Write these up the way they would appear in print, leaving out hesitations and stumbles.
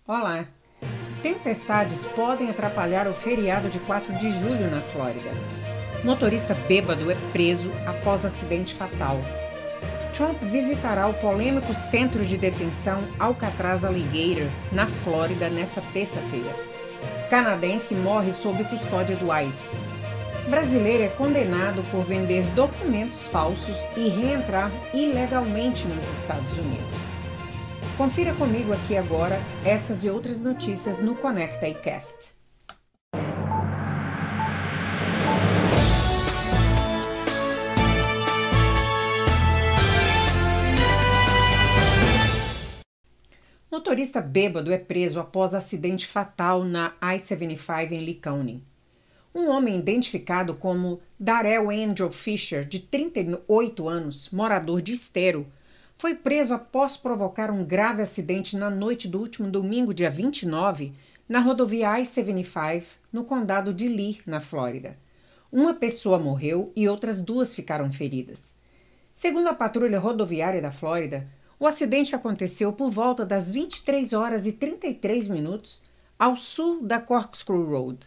Olá! Tempestades podem atrapalhar o feriado de 4 de julho na Flórida. Motorista bêbado é preso após acidente fatal. Trump visitará o polêmico centro de detenção Alcatraz Alligator, na Flórida, nesta terça-feira. Canadense morre sob custódia do ICE. Brasileiro é condenado por vender documentos falsos e reentrar ilegalmente nos Estados Unidos. Confira comigo aqui agora essas e outras notícias no Conecta iCast. Motorista bêbado é preso após acidente fatal na I-75 em Lee County. Um homem identificado como Darrell Angel Fisher, de 38 anos, morador de Estero, foi preso após provocar um grave acidente na noite do último domingo, dia 29, na rodovia I-75, no condado de Lee, na Flórida. Uma pessoa morreu e outras duas ficaram feridas. Segundo a patrulha rodoviária da Flórida, o acidente aconteceu por volta das 23 horas e 33 minutos ao sul da Corkscrew Road.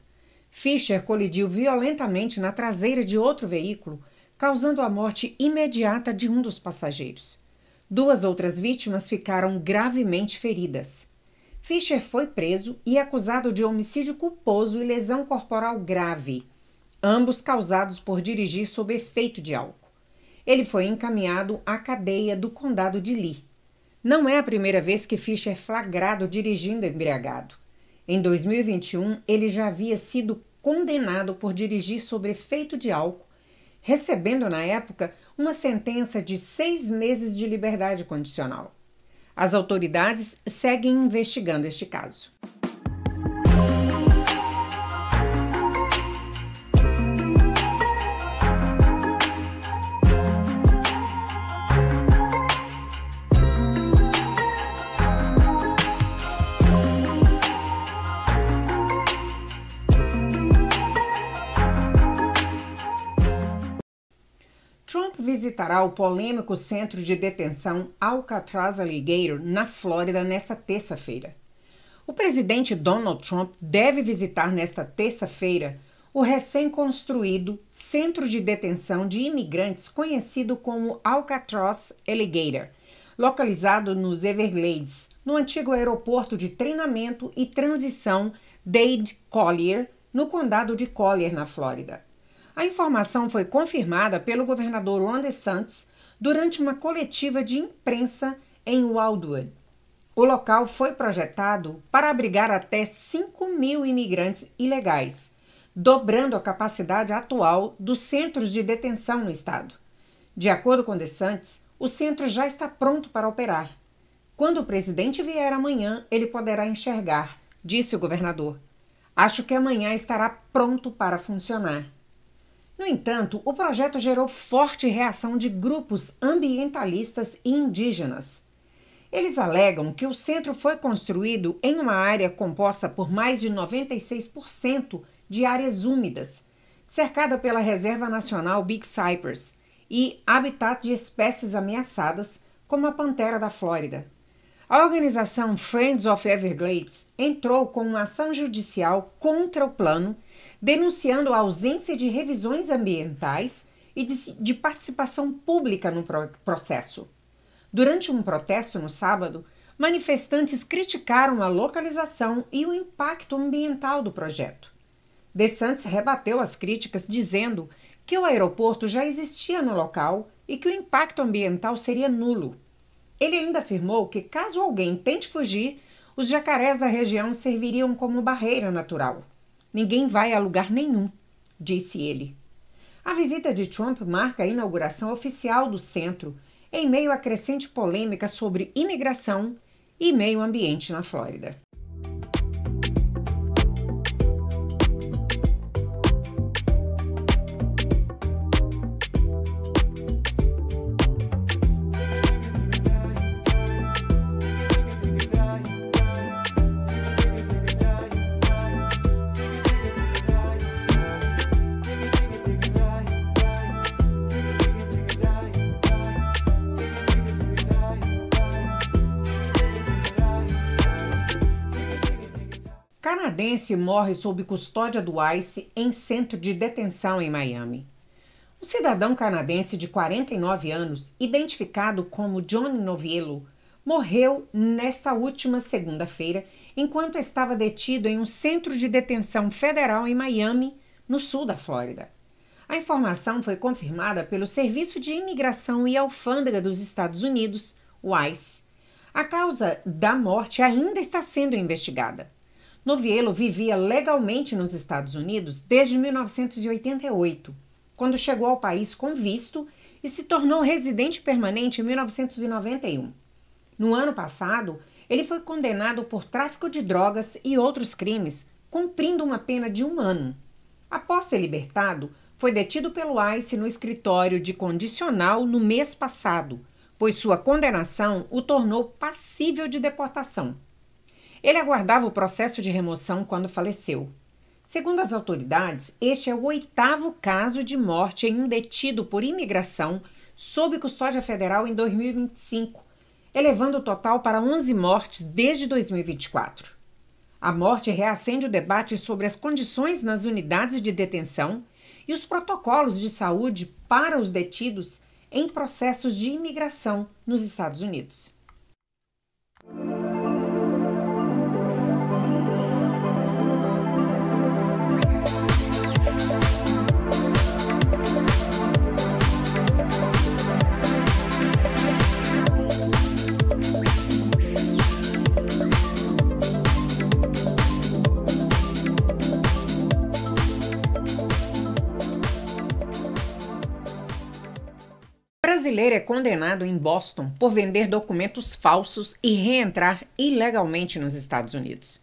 Fisher colidiu violentamente na traseira de outro veículo, causando a morte imediata de um dos passageiros. Duas outras vítimas ficaram gravemente feridas. Fisher foi preso e acusado de homicídio culposo e lesão corporal grave, ambos causados por dirigir sob efeito de álcool. Ele foi encaminhado à cadeia do condado de Lee. Não é a primeira vez que Fisher é flagrado dirigindo embriagado. Em 2021, ele já havia sido condenado por dirigir sob efeito de álcool, recebendo na época uma sentença de 6 meses de liberdade condicional. As autoridades seguem investigando este caso. Trump visitará o polêmico centro de detenção Alcatraz Alligator, na Flórida, nesta terça-feira. O presidente Donald Trump deve visitar nesta terça-feira o recém-construído centro de detenção de imigrantes conhecido como Alcatraz Alligator, localizado nos Everglades, no antigo aeroporto de treinamento e transição Dade Collier, no condado de Collier, na Flórida. A informação foi confirmada pelo governador Ron DeSantis durante uma coletiva de imprensa em Wildwood. O local foi projetado para abrigar até 5.000 imigrantes ilegais, dobrando a capacidade atual dos centros de detenção no estado. De acordo com DeSantis, o centro já está pronto para operar. Quando o presidente vier amanhã, ele poderá enxergar, disse o governador. Acho que amanhã estará pronto para funcionar. No entanto, o projeto gerou forte reação de grupos ambientalistas e indígenas. Eles alegam que o centro foi construído em uma área composta por mais de 96% de áreas úmidas, cercada pela Reserva Nacional Big Cypress e habitat de espécies ameaçadas, como a pantera da Flórida. A organização Friends of Everglades entrou com uma ação judicial contra o plano, denunciando a ausência de revisões ambientais e de participação pública no processo. Durante um protesto no sábado, manifestantes criticaram a localização e o impacto ambiental do projeto. DeSantis rebateu as críticas, dizendo que o aeroporto já existia no local e que o impacto ambiental seria nulo. Ele ainda afirmou que, caso alguém tente fugir, os jacarés da região serviriam como barreira natural. Ninguém vai a lugar nenhum, disse ele. A visita de Trump marca a inauguração oficial do centro, em meio à crescente polêmica sobre imigração e meio ambiente na Flórida. Canadense morre sob custódia do ICE em centro de detenção em Miami. Um cidadão canadense de 49 anos, identificado como Johnny Noviello, morreu nesta última segunda-feira enquanto estava detido em um centro de detenção federal em Miami, no sul da Flórida. A informação foi confirmada pelo Serviço de Imigração e Alfândega dos Estados Unidos, o ICE. A causa da morte ainda está sendo investigada. Noviello vivia legalmente nos Estados Unidos desde 1988, quando chegou ao país com visto e se tornou residente permanente em 1991. No ano passado, ele foi condenado por tráfico de drogas e outros crimes, cumprindo uma pena de 1 ano. Após ser libertado, foi detido pelo ICE no escritório de condicional no mês passado, pois sua condenação o tornou passível de deportação. Ele aguardava o processo de remoção quando faleceu. Segundo as autoridades, este é o 8º caso de morte em um detido por imigração sob custódia federal em 2025, elevando o total para 11 mortes desde 2024. A morte reacende o debate sobre as condições nas unidades de detenção e os protocolos de saúde para os detidos em processos de imigração nos Estados Unidos. O brasileiro é condenado em Boston por vender documentos falsos e reentrar ilegalmente nos Estados Unidos.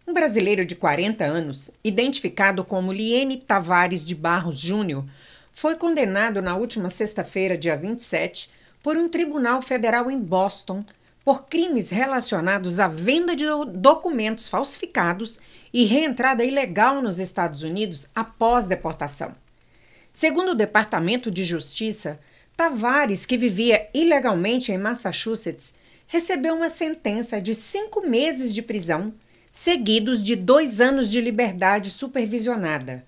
Um brasileiro de 40 anos, identificado como Liene Tavares de Barros Júnior, foi condenado na última sexta-feira, dia 27, por um tribunal federal em Boston por crimes relacionados à venda de documentos falsificados e reentrada ilegal nos Estados Unidos após deportação. Segundo o Departamento de Justiça, Tavares, que vivia ilegalmente em Massachusetts, recebeu uma sentença de 5 meses de prisão, seguidos de 2 anos de liberdade supervisionada.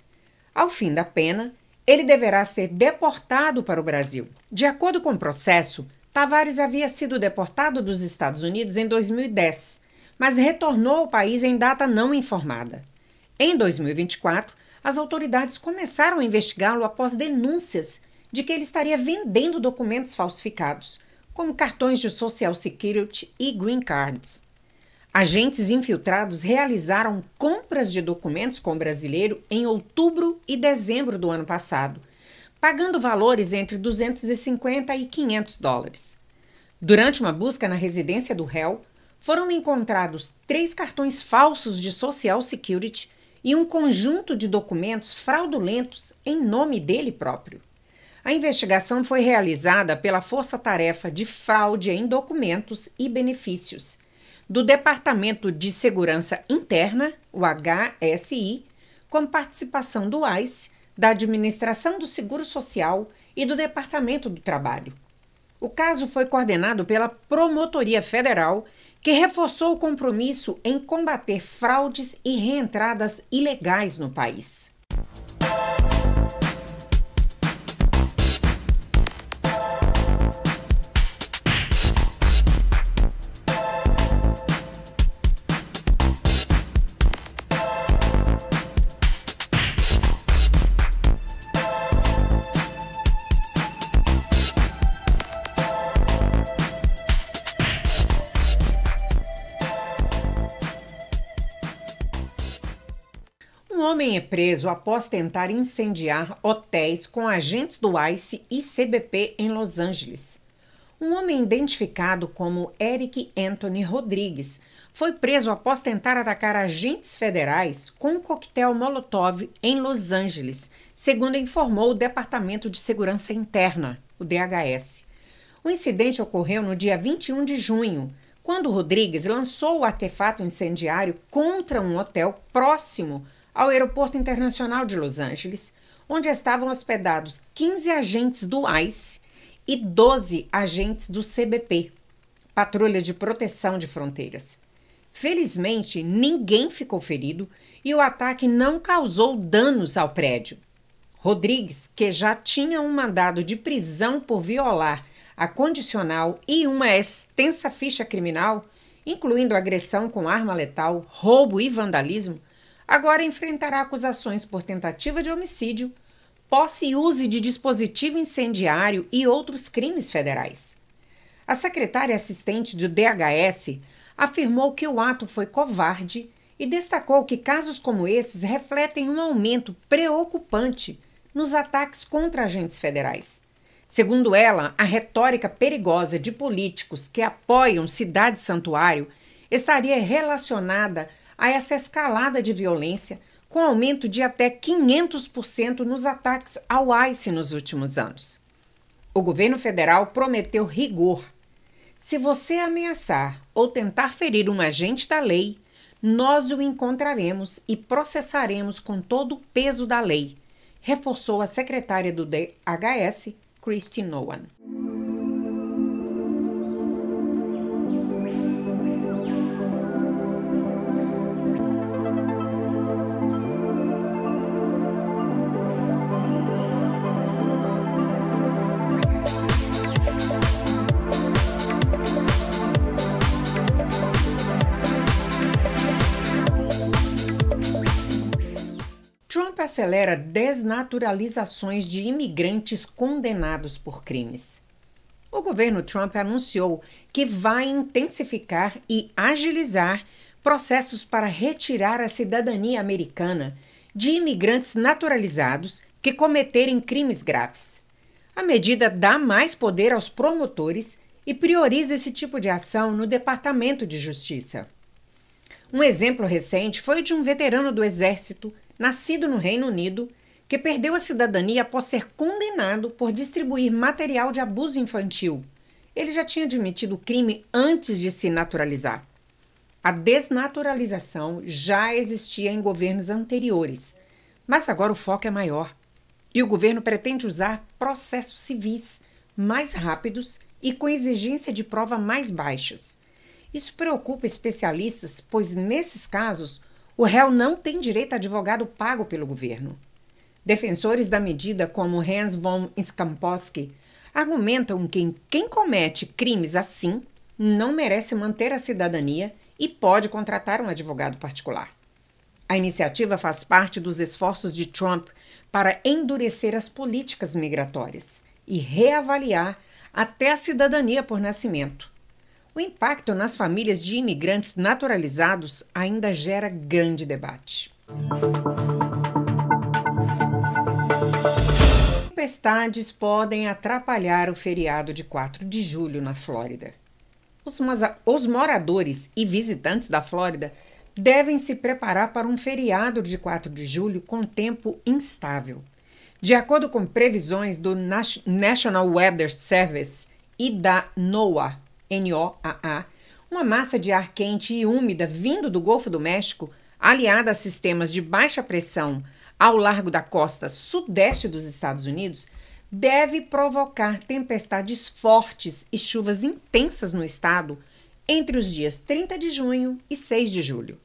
Ao fim da pena, ele deverá ser deportado para o Brasil. De acordo com o processo, Tavares havia sido deportado dos Estados Unidos em 2010, mas retornou ao país em data não informada. Em 2024, as autoridades começaram a investigá-lo após denúncias de que ele estaria vendendo documentos falsificados, como cartões de Social Security e Green Cards. Agentes infiltrados realizaram compras de documentos com o brasileiro em outubro e dezembro do ano passado, pagando valores entre $250 e $500. Durante uma busca na residência do réu, foram encontrados 3 cartões falsos de Social Security e um conjunto de documentos fraudulentos em nome dele próprio. A investigação foi realizada pela Força Tarefa de Fraude em Documentos e Benefícios, do Departamento de Segurança Interna, o HSI, com participação do ICE, da Administração do Seguro Social e do Departamento do Trabalho. O caso foi coordenado pela Promotoria Federal, que reforçou o compromisso em combater fraudes e reentradas ilegais no país. Um homem é preso após tentar incendiar hotéis com agentes do ICE e CBP em Los Angeles. Um homem identificado como Eric Anthony Rodrigues foi preso após tentar atacar agentes federais com um coquetel Molotov em Los Angeles, segundo informou o Departamento de Segurança Interna, o DHS. O incidente ocorreu no dia 21 de junho, quando Rodrigues lançou o artefato incendiário contra um hotel próximo ao Aeroporto Internacional de Los Angeles, onde estavam hospedados 15 agentes do ICE e 12 agentes do CBP, Patrulha de Proteção de Fronteiras. Felizmente, ninguém ficou ferido e o ataque não causou danos ao prédio. Rodrigues, que já tinha um mandado de prisão por violar a condicional e uma extensa ficha criminal, incluindo agressão com arma letal, roubo e vandalismo, agora enfrentará acusações por tentativa de homicídio, posse e uso de dispositivo incendiário e outros crimes federais. A secretária assistente do DHS afirmou que o ato foi covarde e destacou que casos como esses refletem um aumento preocupante nos ataques contra agentes federais. Segundo ela, a retórica perigosa de políticos que apoiam cidade-santuário estaria relacionada a essa escalada de violência, com aumento de até 500% nos ataques ao ICE nos últimos anos. O governo federal prometeu rigor. Se você ameaçar ou tentar ferir um agente da lei, nós o encontraremos e processaremos com todo o peso da lei, reforçou a secretária do DHS, Kristi Noem. Trump acelera desnaturalizações de imigrantes condenados por crimes. O governo Trump anunciou que vai intensificar e agilizar processos para retirar a cidadania americana de imigrantes naturalizados que cometerem crimes graves. A medida dá mais poder aos promotores e prioriza esse tipo de ação no Departamento de Justiça. Um exemplo recente foi o de um veterano do Exército nascido no Reino Unido, que perdeu a cidadania após ser condenado por distribuir material de abuso infantil. Ele já tinha admitido o crime antes de se naturalizar. A desnaturalização já existia em governos anteriores, mas agora o foco é maior. E o governo pretende usar processos civis mais rápidos e com exigência de prova mais baixas. Isso preocupa especialistas, pois nesses casos o réu não tem direito a advogado pago pelo governo. Defensores da medida, como Hans von Spankowski, argumentam que quem comete crimes assim não merece manter a cidadania e pode contratar um advogado particular. A iniciativa faz parte dos esforços de Trump para endurecer as políticas migratórias e reavaliar até a cidadania por nascimento. O impacto nas famílias de imigrantes naturalizados ainda gera grande debate. Tempestades podem atrapalhar o feriado de 4 de julho na Flórida. Os moradores e visitantes da Flórida devem se preparar para um feriado de 4 de julho com tempo instável. De acordo com previsões do National Weather Service e da NOAA, uma massa de ar quente e úmida vindo do Golfo do México, aliada a sistemas de baixa pressão ao largo da costa sudeste dos Estados Unidos, deve provocar tempestades fortes e chuvas intensas no estado entre os dias 30 de junho e 6 de julho.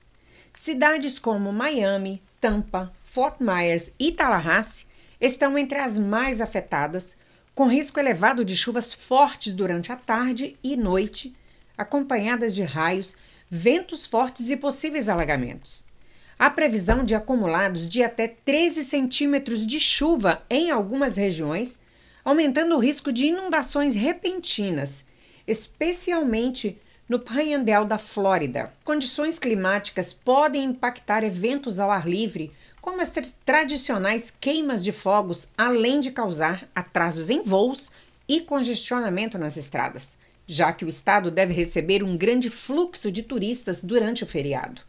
Cidades como Miami, Tampa, Fort Myers e Tallahassee estão entre as mais afetadas, com risco elevado de chuvas fortes durante a tarde e noite, acompanhadas de raios, ventos fortes e possíveis alagamentos. Há previsão de acumulados de até 13 centímetros de chuva em algumas regiões, aumentando o risco de inundações repentinas, especialmente no Panhandle da Flórida. Condições climáticas podem impactar eventos ao ar livre, como as tradicionais queimas de fogos, além de causar atrasos em voos e congestionamento nas estradas, já que o estado deve receber um grande fluxo de turistas durante o feriado.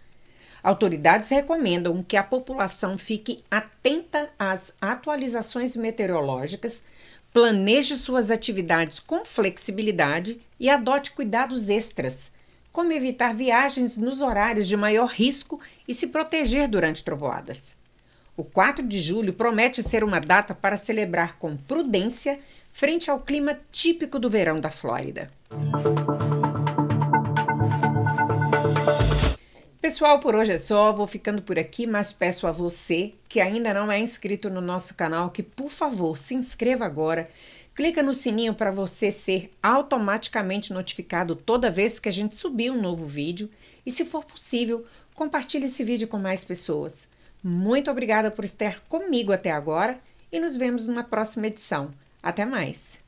Autoridades recomendam que a população fique atenta às atualizações meteorológicas, planeje suas atividades com flexibilidade e adote cuidados extras, como evitar viagens nos horários de maior risco e se proteger durante trovoadas. O 4 de julho promete ser uma data para celebrar com prudência frente ao clima típico do verão da Flórida. Pessoal, por hoje é só, vou ficando por aqui, mas peço a você que ainda não é inscrito no nosso canal que, por favor, se inscreva agora, clica no sininho para você ser automaticamente notificado toda vez que a gente subir um novo vídeo e, se for possível, compartilhe esse vídeo com mais pessoas. Muito obrigada por estar comigo até agora e nos vemos numa próxima edição. Até mais!